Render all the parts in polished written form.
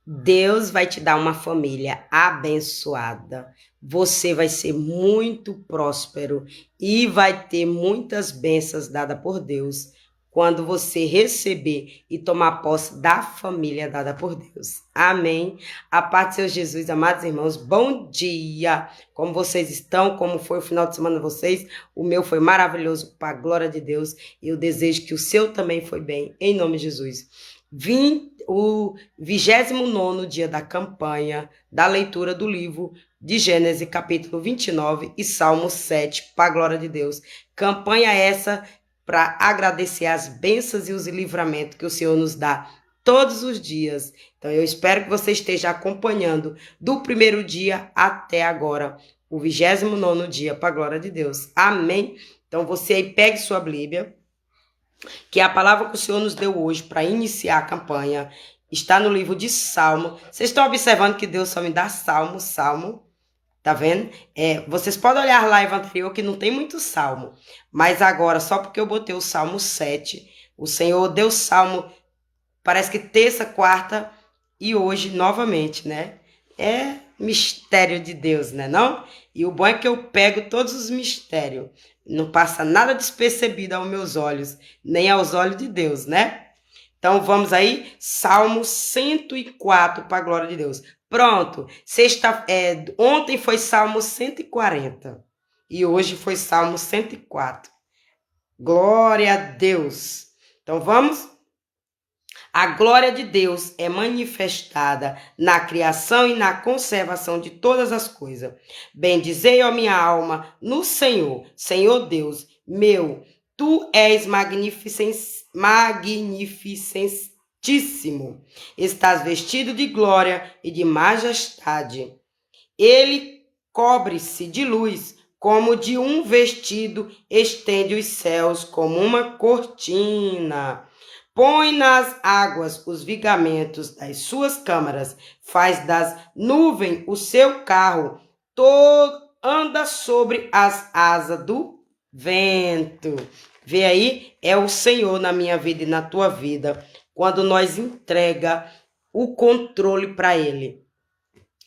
Deus vai te dar uma família abençoada. Você vai ser muito próspero e vai ter muitas bênçãos dadas por Deus quando você receber e tomar posse da família dada por Deus. Amém. A paz do Senhor Jesus, amados irmãos, bom dia. Como vocês estão? Como foi o final de semana de vocês? O meu foi maravilhoso, para a glória de Deus. E eu desejo que o seu também foi bem, em nome de Jesus. O 29º dia da campanha da leitura do livro de Gênesis, capítulo 29 e Salmo 7, para a glória de Deus. Campanha essa para agradecer as bênçãos e os livramentos que o Senhor nos dá todos os dias. Então eu espero que você esteja acompanhando do primeiro dia até agora, o 29º dia, para a glória de Deus. Amém? Então você aí pegue sua Bíblia, que a palavra que o Senhor nos deu hoje para iniciar a campanha está no livro de Salmo. Vocês estão observando que Deus só me dá salmo, tá vendo? Vocês podem olhar a live anterior que não tem muito salmo, mas agora, só porque eu botei o Salmo 7, o Senhor deu salmo, parece que terça, quarta e hoje novamente, né? É mistério de Deus, né não? E o bom é que eu pego todos os mistérios. Não passa nada despercebido aos meus olhos, nem aos olhos de Deus, né? Então vamos aí, Salmo 104 para a glória de Deus. Pronto, ontem foi Salmo 140 e hoje foi Salmo 104. Glória a Deus. Então vamos? A glória de Deus é manifestada na criação e na conservação de todas as coisas. Bendizei, ó minha alma, no Senhor, Senhor Deus meu, tu és magnificentíssimo. Estás vestido de glória e de majestade. Ele cobre-se de luz, como de um vestido, estende os céus como uma cortina. Põe nas águas os vigamentos das suas câmaras, faz das nuvens o seu carro, anda sobre as asas do vento. Vê aí, é o Senhor na minha vida e na tua vida, quando nós entrega o controle para Ele.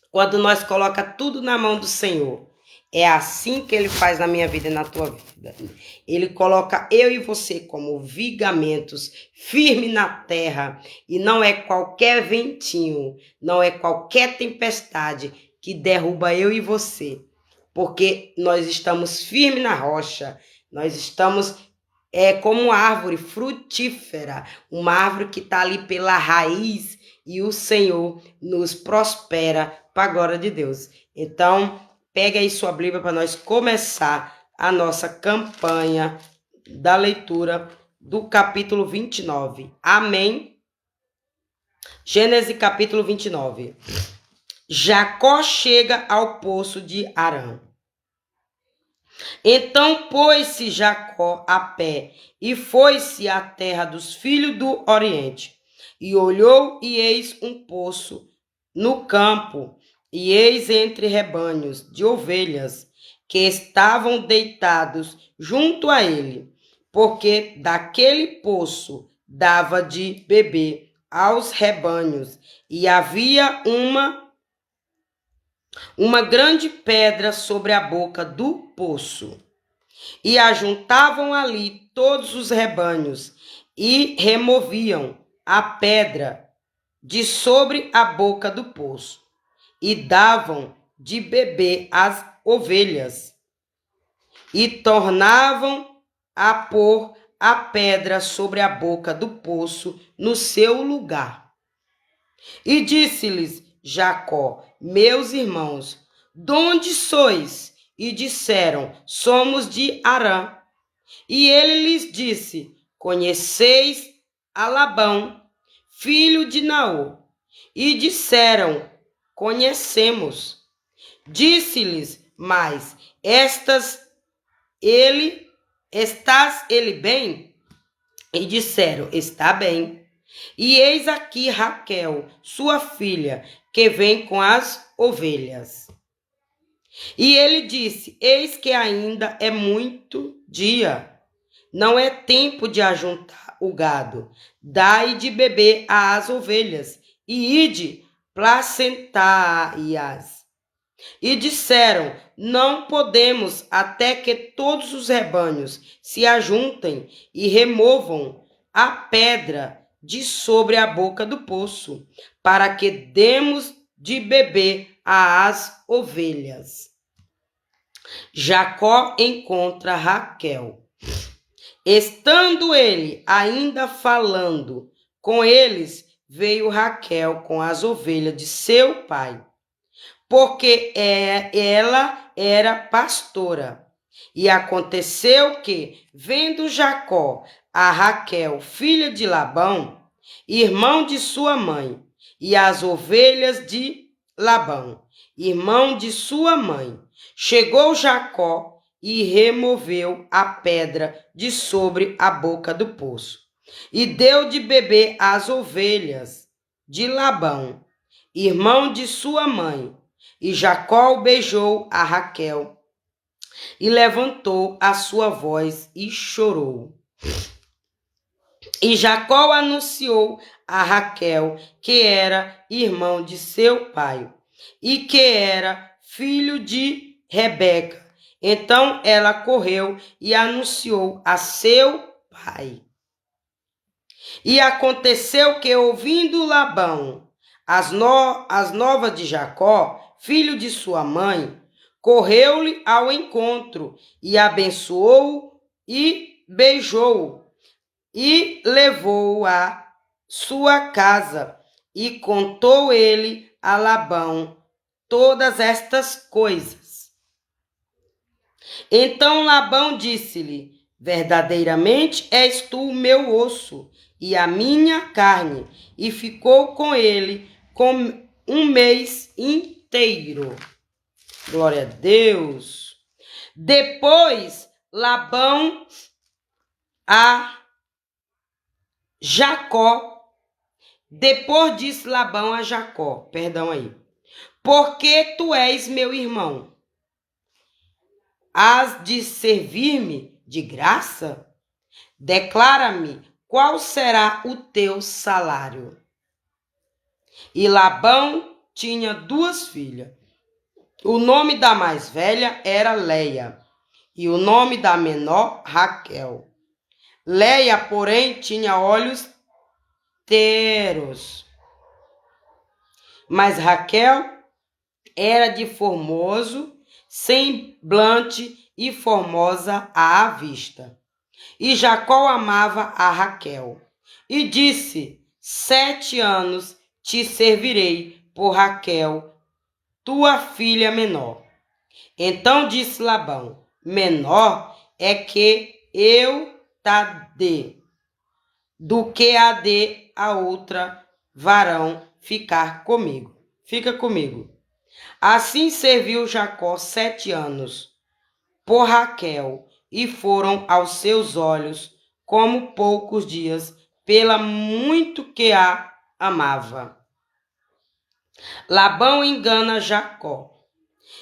Quando nós coloca tudo na mão do Senhor. É assim que Ele faz na minha vida e na tua vida. Ele coloca eu e você como vigamentos firme na terra. E não é qualquer ventinho, não é qualquer tempestade que derruba eu e você. Porque nós estamos firmes na rocha. Nós estamos como uma árvore frutífera. Uma árvore que está ali pela raiz. E o Senhor nos prospera para a glória de Deus. Então, pega aí sua Bíblia para nós começar a nossa campanha da leitura do capítulo 29. Amém? Gênesis capítulo 29. Jacó chega ao poço de Harã. Então pôs-se Jacó a pé e foi-se à terra dos filhos do Oriente. E olhou, e eis um poço no campo, e eis entre rebanhos de ovelhas que estavam deitados junto a ele, porque daquele poço dava de beber aos rebanhos, e havia uma grande pedra sobre a boca do poço. E ajuntavam ali todos os rebanhos, e removiam a pedra de sobre a boca do poço, e davam de beber às ovelhas, e tornavam a pôr a pedra sobre a boca do poço no seu lugar. E disse-lhes Jacó: meus irmãos, donde sois? E disseram: somos de Harã. E ele lhes disse: conheceis a Labão, filho de Naor? E disseram: conhecemos. Disse-lhes mais: estás ele bem? E disseram: está bem. E eis aqui Raquel, sua filha, que vem com as ovelhas. E ele disse: eis que ainda é muito dia, não é tempo de ajuntar o gado. Dai de beber às ovelhas, e ide placentárias. E disseram: não podemos até que todos os rebanhos se ajuntem e removam a pedra de sobre a boca do poço, para que demos de beber às ovelhas. Jacó encontra Raquel. Estando ele ainda falando com eles, veio Raquel com as ovelhas de seu pai, porque ela era pastora. E aconteceu que, vendo Jacó a Raquel, filha de Labão, irmão de sua mãe, e as ovelhas de Labão, irmão de sua mãe, chegou Jacó e removeu a pedra de sobre a boca do poço, e deu de beber às ovelhas de Labão, irmão de sua mãe. E Jacó beijou a Raquel, e levantou a sua voz e chorou. E Jacó anunciou a Raquel que era irmão de seu pai, e que era filho de Rebeca. Então ela correu e anunciou a seu pai. E aconteceu que, ouvindo Labão as novas de Jacó, filho de sua mãe, correu-lhe ao encontro e abençoou-o e beijou-o e levou-o à sua casa, e contou ele a Labão todas estas coisas. Então Labão disse-lhe: verdadeiramente és tu o meu osso e a minha carne. E ficou com ele com um mês inteiro. Glória a Deus. Depois Labão a Jacó. Depois disse Labão a Jacó, porque tu és meu irmão, hás de servir-me de graça? Declara-me qual será o teu salário. E Labão tinha 2 filhas. O nome da mais velha era Leia, e o nome da menor Raquel. Leia, porém, tinha olhos teros, mas Raquel era de formoso semblante e formosa à vista. E Jacó amava a Raquel, e disse: 7 anos te servirei por Raquel, tua filha menor. Então disse Labão: menor é que eu te dê, do que a dê a outra varão fica comigo. Assim serviu Jacó 7 anos por Raquel, e foram aos seus olhos como poucos dias, pela muito que a amava. Labão engana Jacó.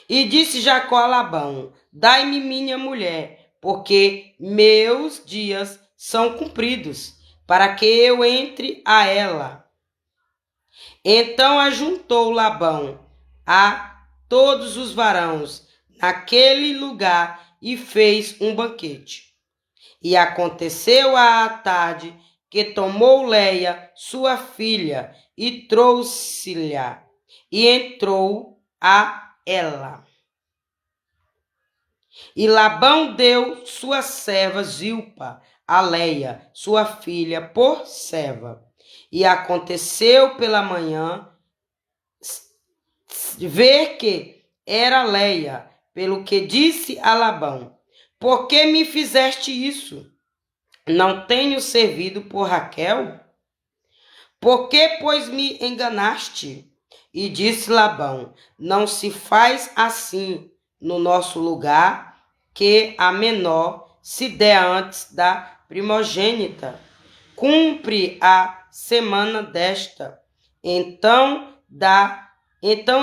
E disse Jacó a Labão: dai-me minha mulher, porque meus dias são cumpridos, para que eu entre a ela. Então ajuntou Labão a todos os varões naquele lugar e fez um banquete. E aconteceu à tarde que tomou Leia, sua filha, e trouxe-lhe, e entrou a ela. E Labão deu sua serva Zilpa a Leia, sua filha, por serva. E aconteceu pela manhã ver que era Leia, pelo que disse a Labão: por que me fizeste isso? Não tenho servido por Raquel? Por que, pois, me enganaste? E disse Labão: não se faz assim no nosso lugar, que a menor se dê antes da primogênita. Cumpre a semana desta, então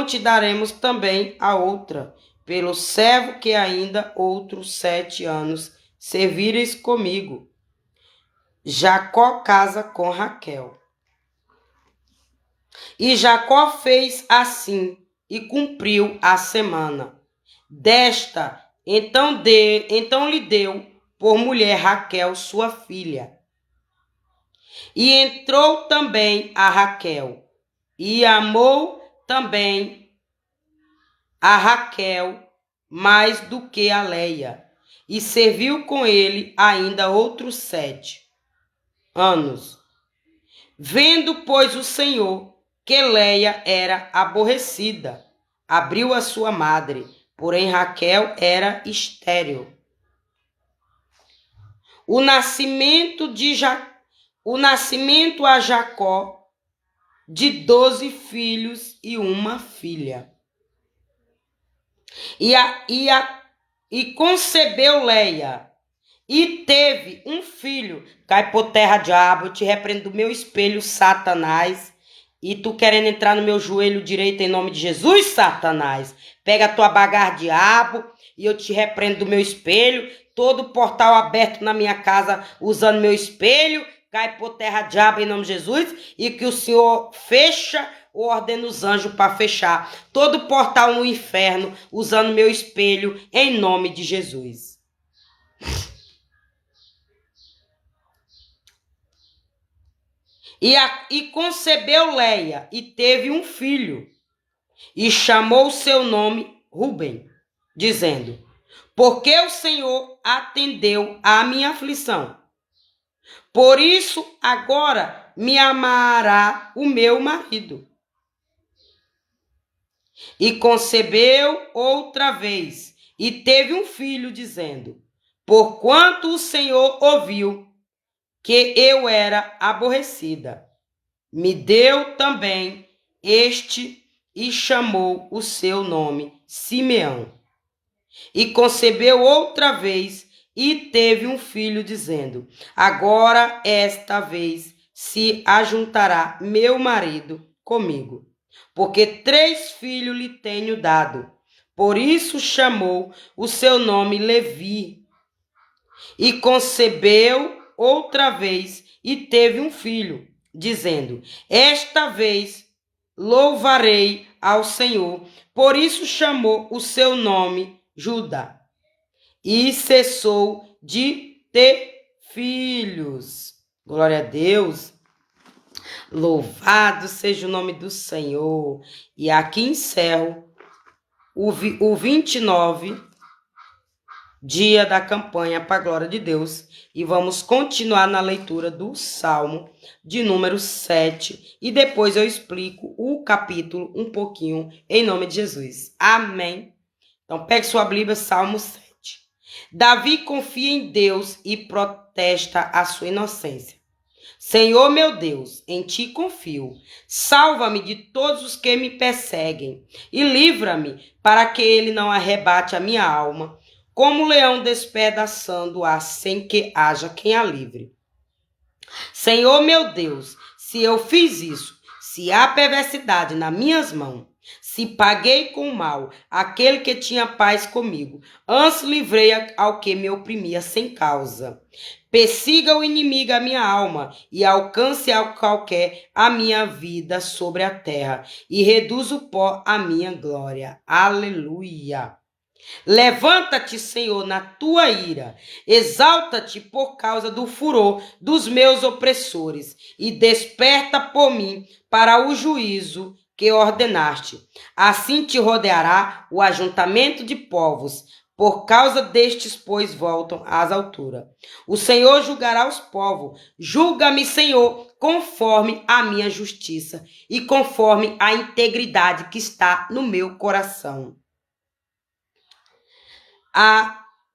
te daremos também a outra, pelo servo que ainda outros 7 anos servires comigo. Jacó casa com Raquel. E Jacó fez assim e cumpriu a semana. Então lhe deu por mulher Raquel, sua filha. E entrou também a Raquel, e amou também a Raquel mais do que a Leia, e serviu com ele ainda outros 7 anos. Vendo, pois, o Senhor que Leia era aborrecida, abriu a sua madre, porém Raquel era estéril. O nascimento a Jacó de 12 filhos e uma filha. E concebeu Leia, e teve um filho. Cai por terra, diabo, eu te repreendo do meu espelho, Satanás. E tu querendo entrar no meu joelho direito em nome de Jesus, Satanás. Pega a tua bagarra, diabo, e eu te repreendo do meu espelho. Todo portal aberto na minha casa usando meu espelho, cai por terra, diabo, em nome de Jesus. E que o Senhor fecha ou ordena os anjos para fechar todo portal no inferno usando meu espelho em nome de Jesus. E concebeu Leia e teve um filho, e chamou seu nome Ruben, dizendo: porque o Senhor atendeu à minha aflição. Por isso agora me amará o meu marido. E concebeu outra vez, e teve um filho, dizendo: porquanto o Senhor ouviu que eu era aborrecida, me deu também este, e chamou o seu nome Simeão. E concebeu outra vez, e teve um filho, dizendo: agora esta vez se ajuntará meu marido comigo, porque 3 filhos lhe tenho dado. Por isso chamou o seu nome Levi. E concebeu outra vez, e teve um filho, dizendo: esta vez louvarei ao Senhor. Por isso chamou o seu nome Judá. E cessou de ter filhos. Glória a Deus. Louvado seja o nome do Senhor. E aqui encerro o 29, dia da campanha para a glória de Deus. E vamos continuar na leitura do Salmo de número 7. E depois eu explico o capítulo um pouquinho em nome de Jesus. Amém. Então pegue sua Bíblia, Salmo 7. Davi confia em Deus e protesta a sua inocência. Senhor meu Deus, em ti confio. Salva-me de todos os que me perseguem e livra-me para que ele não arrebate a minha alma, como o leão despedaçando-a sem que haja quem a livre. Senhor meu Deus, se eu fiz isso, se há perversidade nas minhas mãos, se paguei com mal aquele que tinha paz comigo, antes livrei ao que me oprimia sem causa. Persiga o inimigo a minha alma e alcance ao qualquer a minha vida sobre a terra e reduz o pó a minha glória. Aleluia. Levanta-te, Senhor, na tua ira, exalta-te por causa do furor dos meus opressores e desperta por mim para o juízo que ordenaste. Assim te rodeará o ajuntamento de povos, por causa destes, pois, voltam às alturas. O Senhor julgará os povos. Julga-me, Senhor, conforme a minha justiça e conforme a integridade que está no meu coração.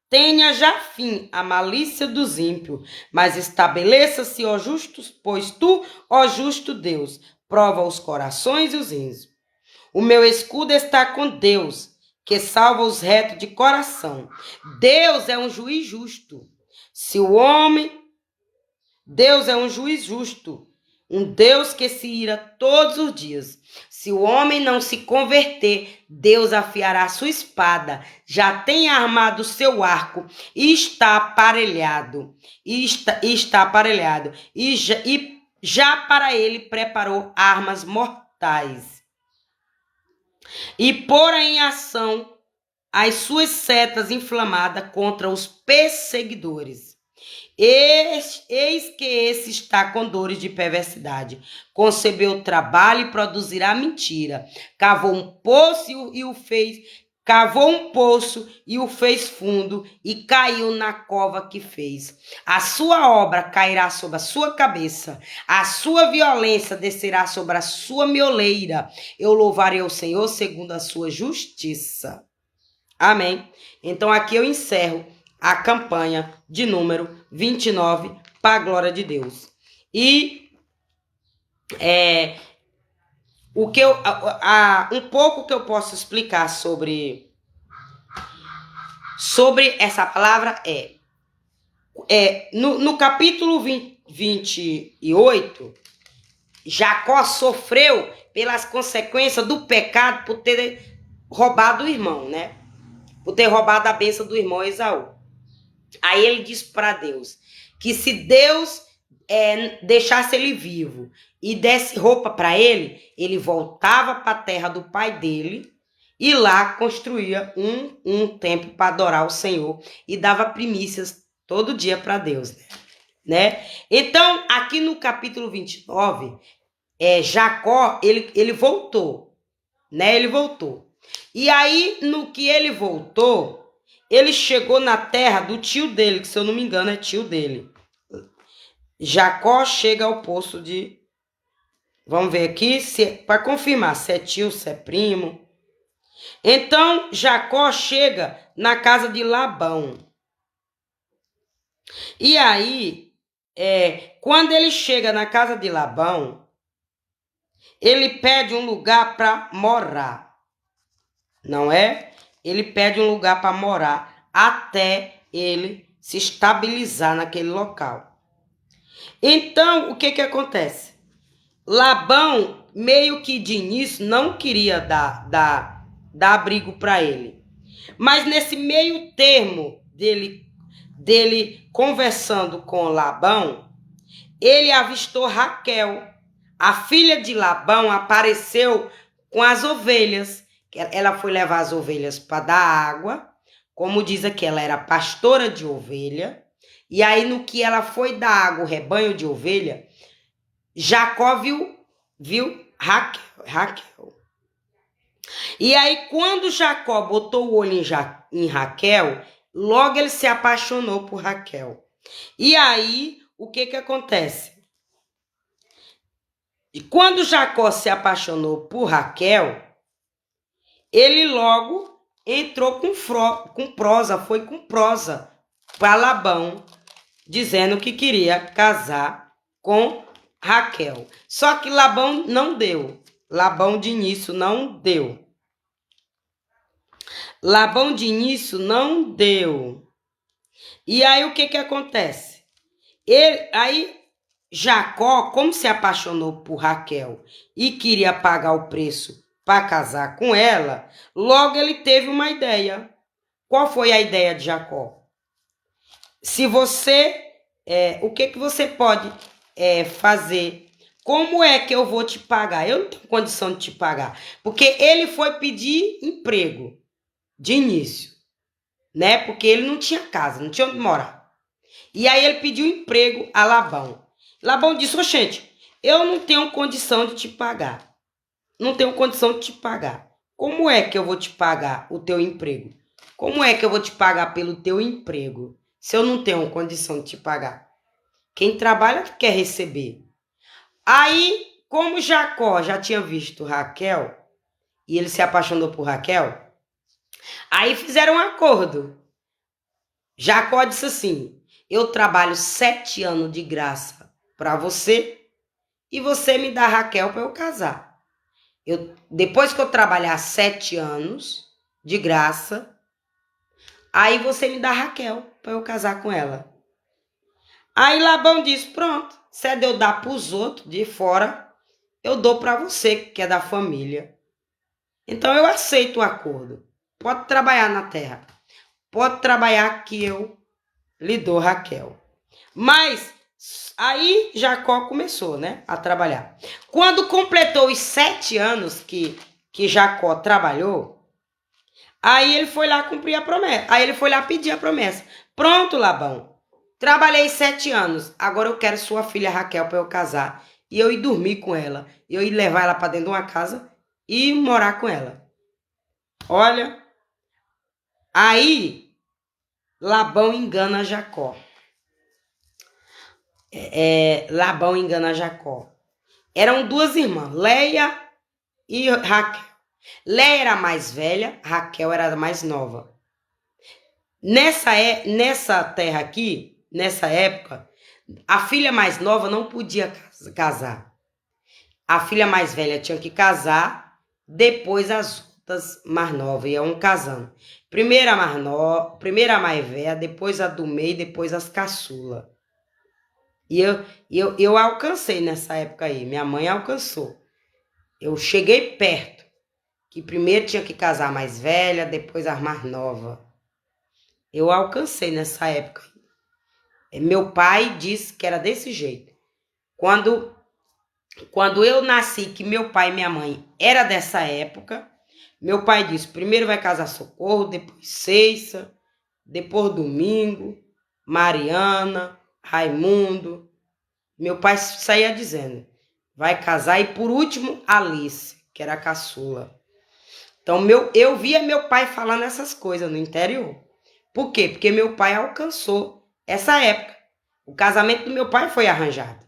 Tenha já fim a malícia dos ímpios, mas estabeleça-se, ó justos, pois tu, ó justo Deus, prova os corações e os rins. O meu escudo está com Deus, que salva os retos de coração. Deus é um juiz justo. Deus é um juiz justo, um Deus que se ira todos os dias. Se o homem não se converter, Deus afiará sua espada, já tem armado seu arco e está aparelhado. E já para ele preparou armas mortais. mortais e pôr em ação as suas setas inflamadas contra os perseguidores. Eis que esse está com dores de perversidade. Concebeu trabalho e produzirá mentira. Cavou um poço e o fez fundo e caiu na cova que fez. A sua obra cairá sobre a sua cabeça. A sua violência descerá sobre a sua mioleira. Eu louvarei o Senhor segundo a sua justiça. Amém. Então aqui eu encerro a campanha de número 29 para a glória de Deus. E um pouco que eu posso explicar sobre essa palavra no capítulo 28, Jacó sofreu pelas consequências do pecado por ter roubado o irmão, né? Por ter roubado a bênção do irmão Esaú. Aí ele disse para Deus que se Deus deixasse ele vivo e desse roupa para ele, ele voltava para a terra do pai dele e lá construía um templo para adorar o Senhor e dava primícias todo dia para Deus, né? Então, aqui no capítulo 29, Jacó, ele voltou, né? Ele voltou. E aí, no que ele voltou, ele chegou na terra do tio dele, que se eu não me engano é tio dele. Jacó chega ao poço de... Vamos ver aqui, para confirmar se é tio, se é primo. Então, Jacó chega na casa de Labão. E aí, quando ele chega na casa de Labão, ele pede um lugar para morar. Não é? Ele pede um lugar para morar até ele se estabilizar naquele local. Então, o que acontece? Labão, meio que de início, não queria dar abrigo para ele. Mas nesse meio termo dele conversando com Labão, ele avistou Raquel. A filha de Labão apareceu com as ovelhas. Ela foi levar as ovelhas para dar água, como diz aqui, ela era pastora de ovelha, e aí no que ela foi dar água, o rebanho de ovelha, Jacó viu Raquel. E aí quando Jacó botou o olho em Raquel, logo ele se apaixonou por Raquel. E aí, o que acontece? E quando Jacó se apaixonou por Raquel, ele logo entrou com prosa, foi com prosa para Labão, dizendo que queria casar com Raquel. Só que Labão não deu. Labão de início não deu. Labão de início não deu. E aí o que acontece? Aí Jacó, como se apaixonou por Raquel e queria pagar o preço para casar com ela, logo ele teve uma ideia. Qual foi a ideia de Jacó? Se você, o que você pode fazer? Como é que eu vou te pagar? Eu não tenho condição de te pagar. Porque ele foi pedir emprego de início, né? Porque ele não tinha casa, não tinha onde morar. E aí ele pediu emprego a Labão. Labão disse, oxente, eu não tenho condição de te pagar. Não tenho condição de te pagar. Como é que eu vou te pagar o teu emprego? Como é que eu vou te pagar pelo teu emprego se eu não tenho condição de te pagar? Quem trabalha quer receber. Aí, como Jacó já tinha visto Raquel, e ele se apaixonou por Raquel, aí fizeram um acordo. Jacó disse assim, eu trabalho 7 anos de graça para você e você me dá Raquel para eu casar. Depois que eu trabalhar 7 anos de graça, aí você me dá Raquel para eu casar com ela. Aí Labão disse, pronto, se é de eu dar para os outros de fora, eu dou para você que é da família. Então eu aceito o acordo. Pode trabalhar na terra. Pode trabalhar que eu lhe dou Raquel. Mas Aí Jacó começou, né, a trabalhar. Quando completou os 7 anos que Jacó trabalhou, aí ele foi lá cumprir a promessa. Aí ele foi lá pedir a promessa. Pronto, Labão. Trabalhei 7 anos. Agora eu quero sua filha Raquel para eu casar. E eu ir dormir com ela. E eu ir levar ela para dentro de uma casa e morar com ela. Olha. Aí Labão engana Jacó. Labão engana Jacó. Eram 2 irmãs, Leia e Raquel. Leia era a mais velha, Raquel era a mais nova. Nessa terra aqui, nessa época, a filha mais nova não podia casar. A filha mais velha tinha que casar, depois as outras mais novas iam casando. Primeiro a mais nova, primeiro a mais velha, depois a do meio, depois as caçula. E eu alcancei nessa época aí, minha mãe alcançou. Eu cheguei perto, que primeiro tinha que casar a mais velha, depois a mais nova. Eu alcancei nessa época. Meu pai disse que era desse jeito. Quando eu nasci, que meu pai e minha mãe era dessa época, meu pai disse, primeiro vai casar Socorro, depois Ceissa, depois Domingo, Mariana, Raimundo. Meu pai saía dizendo, vai casar, e por último Alice, que era a caçula. Então eu via meu pai falando essas coisas no interior. Por quê? Porque meu pai alcançou essa época. O casamento do meu pai foi arranjado.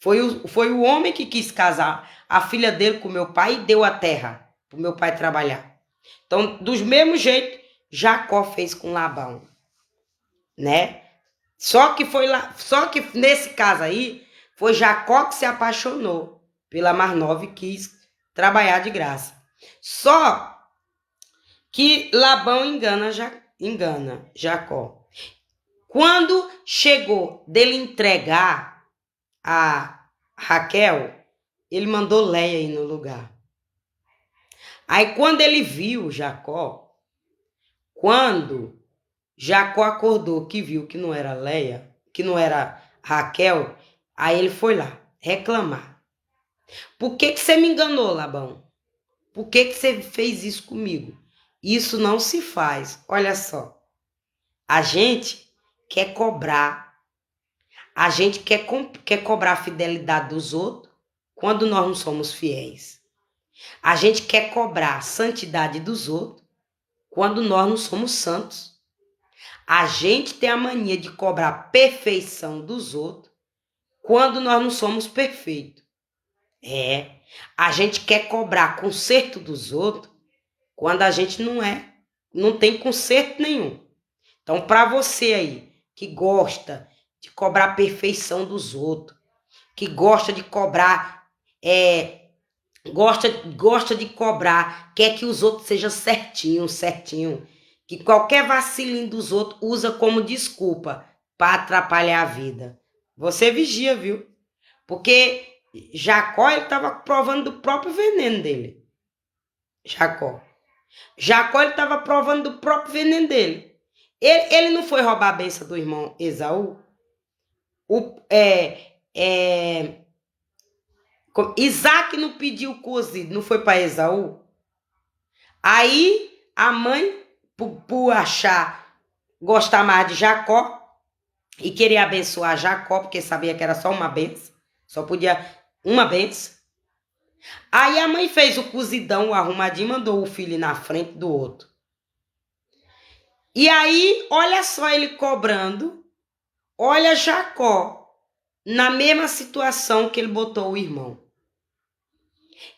Foi o homem que quis casar a filha dele com meu pai e deu a terra para o meu pai trabalhar. Então, dos mesmos jeito, Jacó fez com Labão, né? Só que nesse caso aí, foi Jacó que se apaixonou pela mais nova e quis trabalhar de graça. Só que Labão engana Jacó. Quando chegou dele entregar a Raquel, ele mandou Leia ir no lugar. Aí quando ele viu quando Jacó acordou que viu que não era Leia, que não era Raquel, aí ele foi lá reclamar. Por que você me enganou, Labão? Por que você fez isso comigo? Isso não se faz. Olha só. A gente quer cobrar. A gente quer cobrar a fidelidade dos outros quando nós não somos fiéis. A gente quer cobrar a santidade dos outros quando nós não somos santos. A gente tem a mania de cobrar a perfeição dos outros quando nós não somos perfeitos. A gente quer cobrar conserto dos outros quando a gente não tem conserto nenhum. Então, para você aí que gosta de cobrar a perfeição dos outros, que gosta de cobrar, gosta de cobrar, quer que os outros sejam certinho, que qualquer vacilinho dos outros usa como desculpa para atrapalhar a vida. Você vigia, viu? Porque Jacó estava provando do próprio veneno dele. Jacó ele estava provando do próprio veneno dele. Ele não foi roubar a bênção do irmão Esaú? Isaac não pediu cozido, não foi para Esaú? Aí a mãe, por gostar mais de Jacó e querer abençoar Jacó, porque sabia que era só uma bênção, só podia uma bênção. Aí a mãe fez o cozidão, o arrumadinho, mandou o filho na frente do outro. E aí, olha só ele cobrando, olha Jacó, na mesma situação que ele botou o irmão.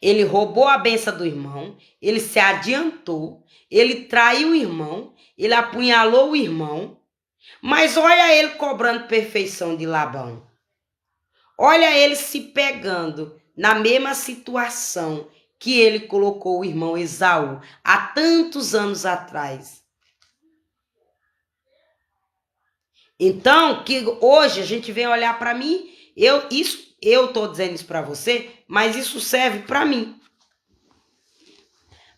Ele roubou a bênção do irmão, ele se adiantou, ele traiu o irmão, ele apunhalou o irmão, mas olha ele cobrando perfeição de Labão. Olha ele se pegando na mesma situação que ele colocou o irmão Esaú há tantos anos atrás. Então, que hoje a gente vem olhar para mim, eu tô dizendo isso para você, mas isso serve para mim.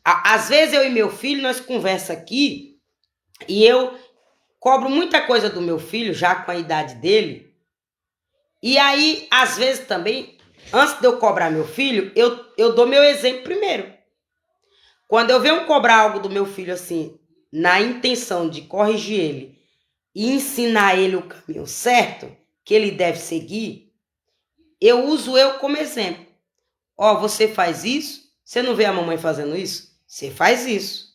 Às vezes eu e meu filho, nós conversamos aqui e eu cobro muita coisa do meu filho, já com a idade dele, E aí, às vezes também, antes de eu cobrar meu filho, eu dou meu exemplo primeiro. Quando eu venho cobrar algo do meu filho assim, na intenção de corrigir ele e ensinar ele o caminho certo, que ele deve seguir, eu uso eu como exemplo. Ó, você faz isso, você não vê a mamãe fazendo isso? Você faz isso.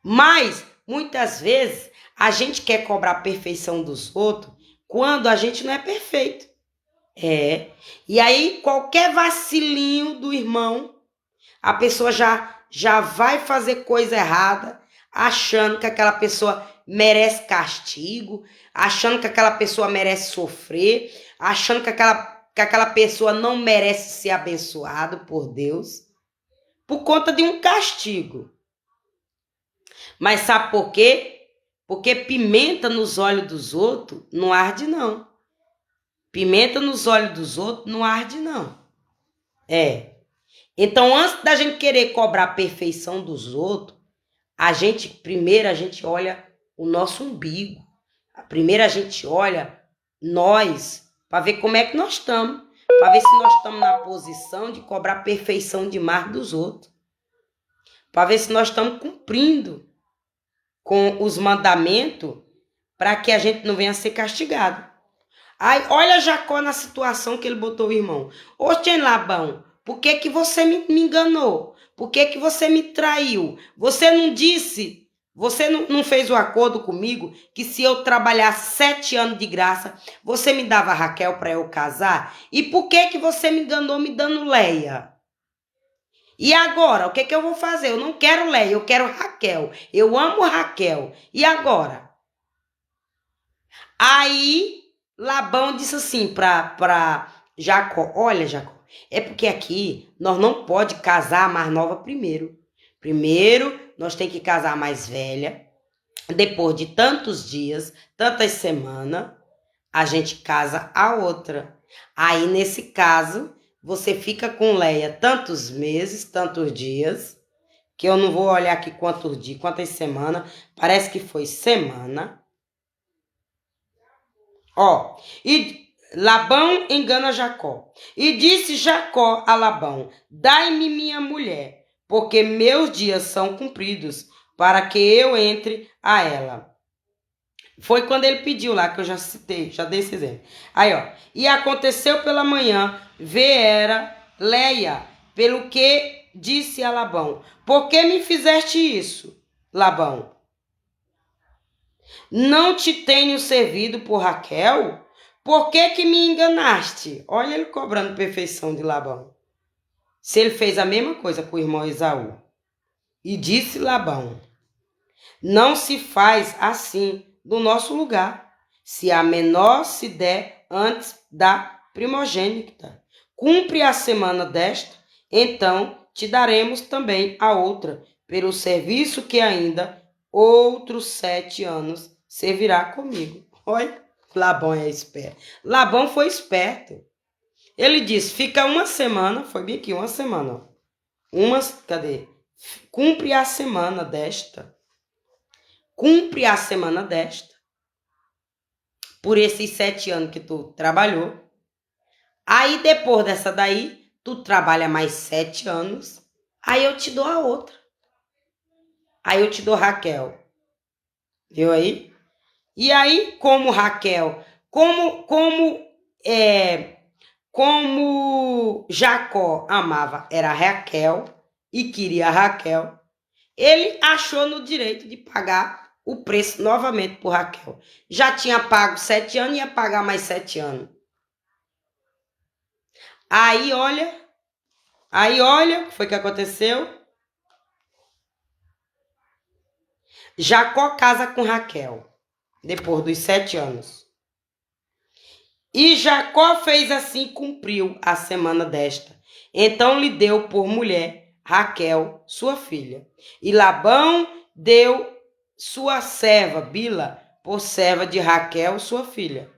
Mas, muitas vezes, a gente quer cobrar a perfeição dos outros quando a gente não é perfeito. É. E aí, qualquer vacilinho do irmão, a pessoa já vai fazer coisa errada, achando que aquela pessoa merece castigo, achando que aquela pessoa merece sofrer, achando que aquela pessoa não merece ser abençoado por Deus, por conta de um castigo. Mas sabe por quê? Porque pimenta nos olhos dos outros não arde, não. Pimenta nos olhos dos outros não arde, não. É. Então, antes da gente querer cobrar a perfeição dos outros, primeiro a gente olha o nosso umbigo. Primeiro a gente olha nós, para ver como é que nós estamos. Para ver se nós estamos na posição de cobrar a perfeição demais dos outros. Para ver se nós estamos cumprindo com os mandamentos para que a gente não venha a ser castigado. Aí, olha Jacó na situação que ele botou o irmão. Oxe, Labão, por que que você me enganou? Por que que você me traiu? Você não disse, você não fez o acordo comigo que se eu trabalhasse 7 anos de graça, você me dava Raquel para eu casar? E por que que você me enganou me dando Leia? E agora, o que que eu vou fazer? Eu não quero Leia, eu quero Raquel. Eu amo Raquel. E agora? Aí Labão disse assim para Jacó: olha, Jacó, é porque aqui nós não pode casar a mais nova primeiro. Primeiro nós tem que casar a mais velha. Depois de tantos dias, tantas semanas, a gente casa a outra. Aí nesse caso, você fica com Leia tantos meses, tantos dias, que eu não vou olhar aqui quantos dias, quantas semanas, parece que foi semana. Ó, e Labão engana Jacó. E disse Jacó a Labão: dai-me minha mulher, porque meus dias são cumpridos, para que eu entre a ela. Foi quando ele pediu lá, que eu já citei, já dei esse exemplo. Aí, ó. E aconteceu pela manhã, viera Leia, pelo que disse a Labão: por que me fizeste isso, Labão? Não te tenho servido por Raquel? Por que que me enganaste? Olha ele cobrando perfeição de Labão. Se ele fez a mesma coisa com o irmão Esaú. E disse Labão: não se faz assim no nosso lugar, se a menor se der antes da primogênita. Cumpre a semana desta, então te daremos também a outra, pelo serviço que ainda outros 7 anos servirá comigo. Olha, Labão é esperto. Labão foi esperto. Ele disse, fica uma semana, foi bem aqui, uma semana. Cadê? Cumpre a semana desta. Cumpre a semana desta. Por esses 7 anos que tu trabalhou. Aí depois dessa daí, tu trabalha mais 7 anos. Aí eu te dou a outra. Aí eu te dou Raquel. Viu aí? E aí, como Raquel, como Jacó amava era Raquel e queria Raquel, ele achou no direito de pagar o preço novamente por Raquel. Já tinha pago 7 anos e ia pagar mais 7 anos. Aí olha o que foi que aconteceu. Jacó casa com Raquel, depois dos 7 anos. E Jacó fez assim, cumpriu a semana desta. Então lhe deu por mulher Raquel, sua filha. E Labão deu sua serva, Bila, por serva de Raquel, sua filha.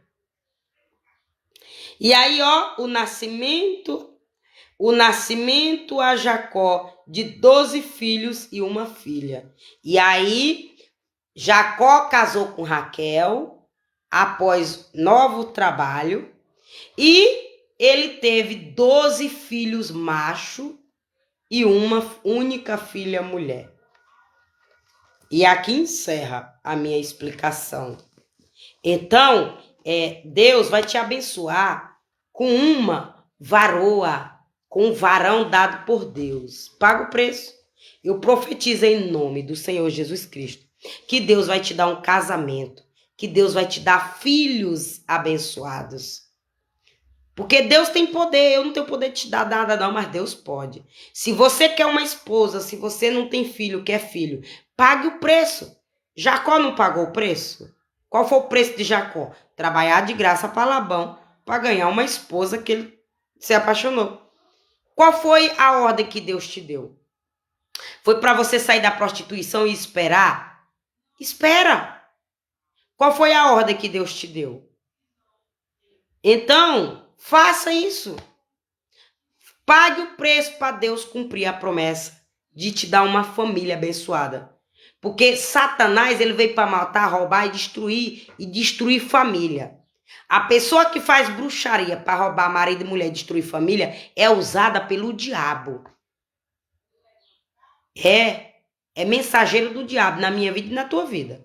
E aí, ó, o nascimento a Jacó de 12 filhos e uma filha. E aí, Jacó casou com Raquel após novo trabalho. E ele teve 12 filhos macho e uma única filha mulher. E aqui encerra a minha explicação. Então, Deus vai te abençoar com uma varoa, com um varão dado por Deus. Paga o preço. Eu profetizo em nome do Senhor Jesus Cristo que Deus vai te dar um casamento, que Deus vai te dar filhos abençoados. Porque Deus tem poder, eu não tenho poder de te dar nada não, mas Deus pode. Se você quer uma esposa, se você não tem filho, quer filho, pague o preço. Jacó não pagou o preço? Qual foi o preço de Jacó? Trabalhar de graça para Labão, para ganhar uma esposa que ele se apaixonou. Qual foi a ordem que Deus te deu? Foi para você sair da prostituição e esperar? Espera! Qual foi a ordem que Deus te deu? Então, faça isso. Pague o preço para Deus cumprir a promessa de te dar uma família abençoada. Porque Satanás, ele veio para matar, roubar e destruir família. A pessoa que faz bruxaria para roubar marido e mulher e destruir família é usada pelo diabo. É mensageiro do diabo na minha vida e na tua vida.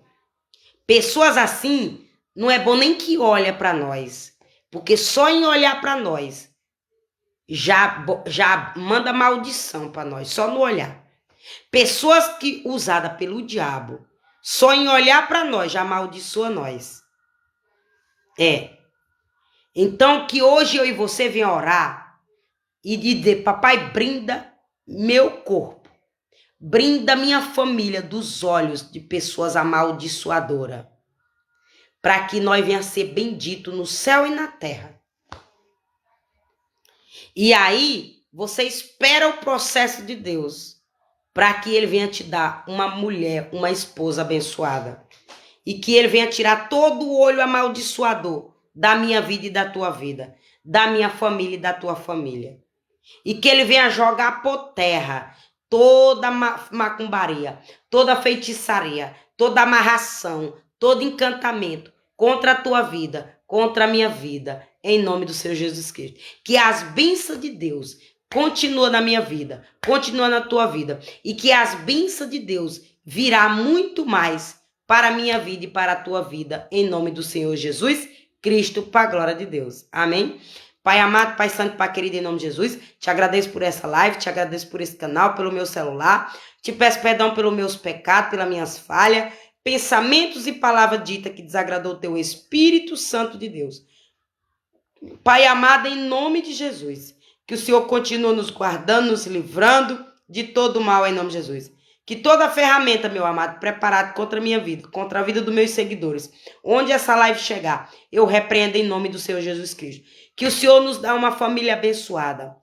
Pessoas assim, não é bom nem que olhe para nós. Porque só em olhar para nós, já manda maldição para nós, só no olhar. Pessoas que usadas pelo diabo, só em olhar para nós, já amaldiçoa nós. Então, que hoje eu e você venham orar e dizer, papai, brinda meu corpo, brinda minha família dos olhos de pessoas amaldiçoadoras, para que nós venhamos ser benditos no céu e na terra. E aí, você espera o processo de Deus para que ele venha te dar uma mulher, uma esposa abençoada. E que ele venha tirar todo o olho amaldiçoador da minha vida e da tua vida, da minha família e da tua família. E que ele venha jogar por terra toda macumbaria, toda feitiçaria, toda amarração, todo encantamento contra a tua vida, contra a minha vida, em nome do Senhor Jesus Cristo. Que as bênçãos de Deus continuem na minha vida, continuem na tua vida, e que as bênçãos de Deus virá muito mais para a minha vida e para a tua vida, em nome do Senhor Jesus Cristo, para a glória de Deus. Amém? Pai amado, Pai santo, Pai querido, em nome de Jesus, te agradeço por essa live, te agradeço por esse canal, pelo meu celular, te peço perdão pelos meus pecados, pelas minhas falhas, pensamentos e palavras ditas que desagradou o teu Espírito Santo de Deus. Pai amado, em nome de Jesus, que o Senhor continue nos guardando, nos livrando de todo mal, em nome de Jesus. Que toda ferramenta, meu amado, preparada contra a minha vida, contra a vida dos meus seguidores, onde essa live chegar, eu repreendo em nome do Senhor Jesus Cristo. Que o Senhor nos dá uma família abençoada.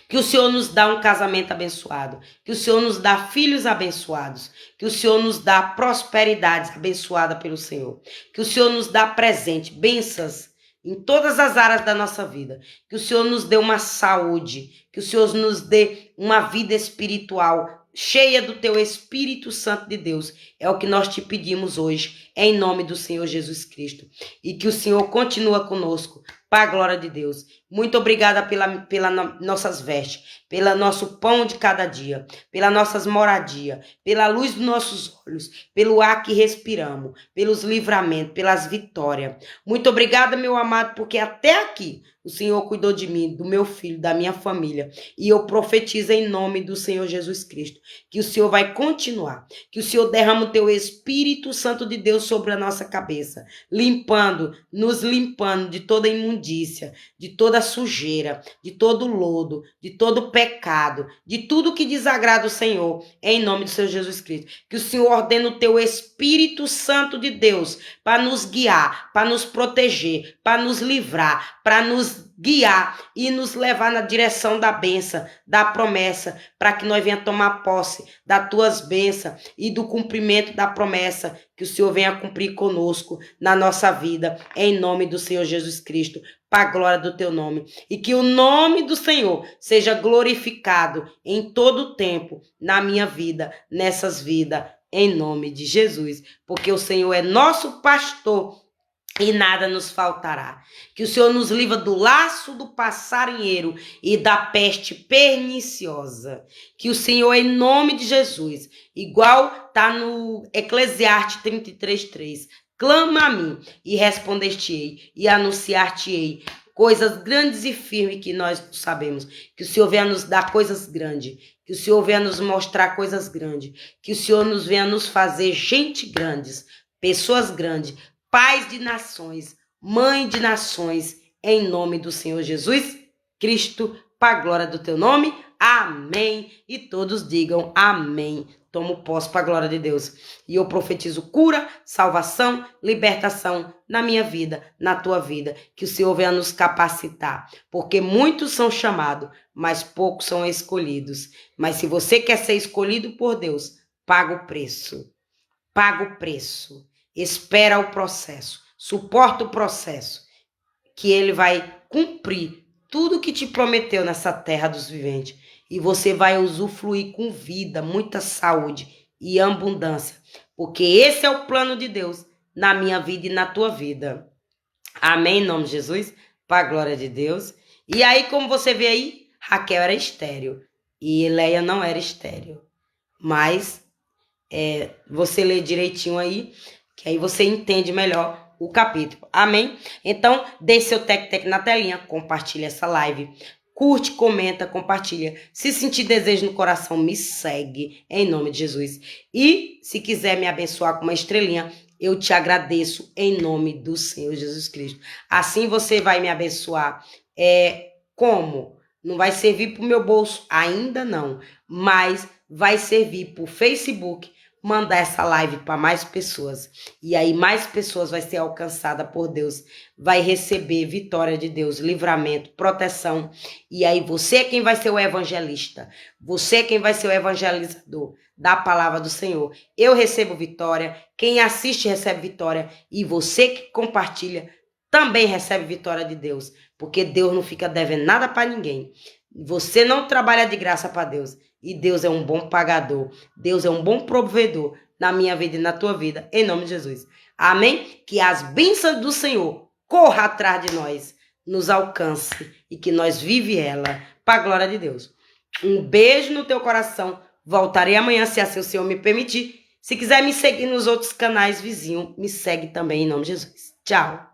Que o Senhor nos dá um casamento abençoado. Que o Senhor nos dá filhos abençoados. Que o Senhor nos dá prosperidade abençoada pelo Senhor. Que o Senhor nos dá presente, bênçãos em todas as áreas da nossa vida. Que o Senhor nos dê uma saúde. Que o Senhor nos dê uma vida espiritual cheia do teu Espírito Santo de Deus. É o que nós te pedimos hoje, em nome do Senhor Jesus Cristo. E que o Senhor continue conosco, para a glória de Deus. Muito obrigada pela nossas vestes, pelo nosso pão de cada dia, pela nossas moradias, pela luz dos nossos olhos, pelo ar que respiramos, pelos livramentos, pelas vitórias. Muito obrigada, meu amado, porque até aqui o Senhor cuidou de mim, do meu filho, da minha família. E eu profetizo em nome do Senhor Jesus Cristo, que o Senhor vai continuar, que o Senhor derrama o teu Espírito Santo de Deus sobre a nossa cabeça, limpando, nos limpando de toda imundícia, de toda sujeira, de todo lodo, de todo pecado, de tudo que desagrada o Senhor, em nome do Senhor Jesus Cristo. Que o Senhor ordene o teu Espírito Santo de Deus para nos guiar, para nos proteger, para nos livrar, para nos guiar e nos levar na direção da bênção, da promessa, para que nós venhamos tomar posse das tuas bênçãos e do cumprimento da promessa, que o Senhor venha cumprir conosco na nossa vida, em nome do Senhor Jesus Cristo, para a glória do teu nome. E que o nome do Senhor seja glorificado em todo o tempo, na minha vida, nessas vidas, em nome de Jesus, porque o Senhor é nosso pastor e nada nos faltará. Que o Senhor nos livra do laço do passarinheiro e da peste perniciosa. Que o Senhor, em nome de Jesus, igual está no Eclesiastes 33:3, clama a mim e responder-te-ei e anunciar-te-ei coisas grandes e firmes que nós sabemos. Que o Senhor venha nos dar coisas grandes. Que o Senhor venha nos mostrar coisas grandes. Que o Senhor nos venha nos fazer gente grandes, pessoas grandes, pais de nações, mãe de nações, em nome do Senhor Jesus Cristo, para a glória do teu nome. Amém. E todos digam amém. Tomo posse para a glória de Deus. E eu profetizo cura, salvação, libertação na minha vida, na tua vida. Que o Senhor venha nos capacitar. Porque muitos são chamados, mas poucos são escolhidos. Mas se você quer ser escolhido por Deus, paga o preço. Paga o preço. Espera o processo. Suporta o processo. Que ele vai cumprir tudo que te prometeu nessa terra dos viventes. E você vai usufruir com vida, muita saúde e abundância. Porque esse é o plano de Deus na minha vida e na tua vida. Amém, em nome de Jesus, para a glória de Deus. E aí, como você vê aí, Raquel era estéril e Leia não era estéril. Mas você lê direitinho aí, que aí você entende melhor o capítulo. Amém? Então, deixe seu tec-tec na telinha, compartilha essa live. Curte, comenta, compartilha. Se sentir desejo no coração, me segue, em nome de Jesus. E se quiser me abençoar com uma estrelinha, eu te agradeço em nome do Senhor Jesus Cristo. Assim você vai me abençoar. Como? Não vai servir para o meu bolso? Ainda não. Mas vai servir para o Facebook, mandar essa live para mais pessoas. E aí mais pessoas vai ser alcançada por Deus. Vai receber vitória de Deus, livramento, proteção. E aí você é quem vai ser o evangelista. Você é quem vai ser o evangelizador da palavra do Senhor. Eu recebo vitória. Quem assiste recebe vitória. E você que compartilha também recebe vitória de Deus. Porque Deus não fica devendo nada para ninguém. Você não trabalha de graça para Deus. E Deus é um bom pagador. Deus é um bom provedor na minha vida e na tua vida. Em nome de Jesus. Amém? Que as bênçãos do Senhor corram atrás de nós. Nos alcance. E que nós vive ela. Para a glória de Deus. Um beijo no teu coração. Voltarei amanhã, se assim o Senhor me permitir. Se quiser me seguir nos outros canais vizinhos, me segue também em nome de Jesus. Tchau.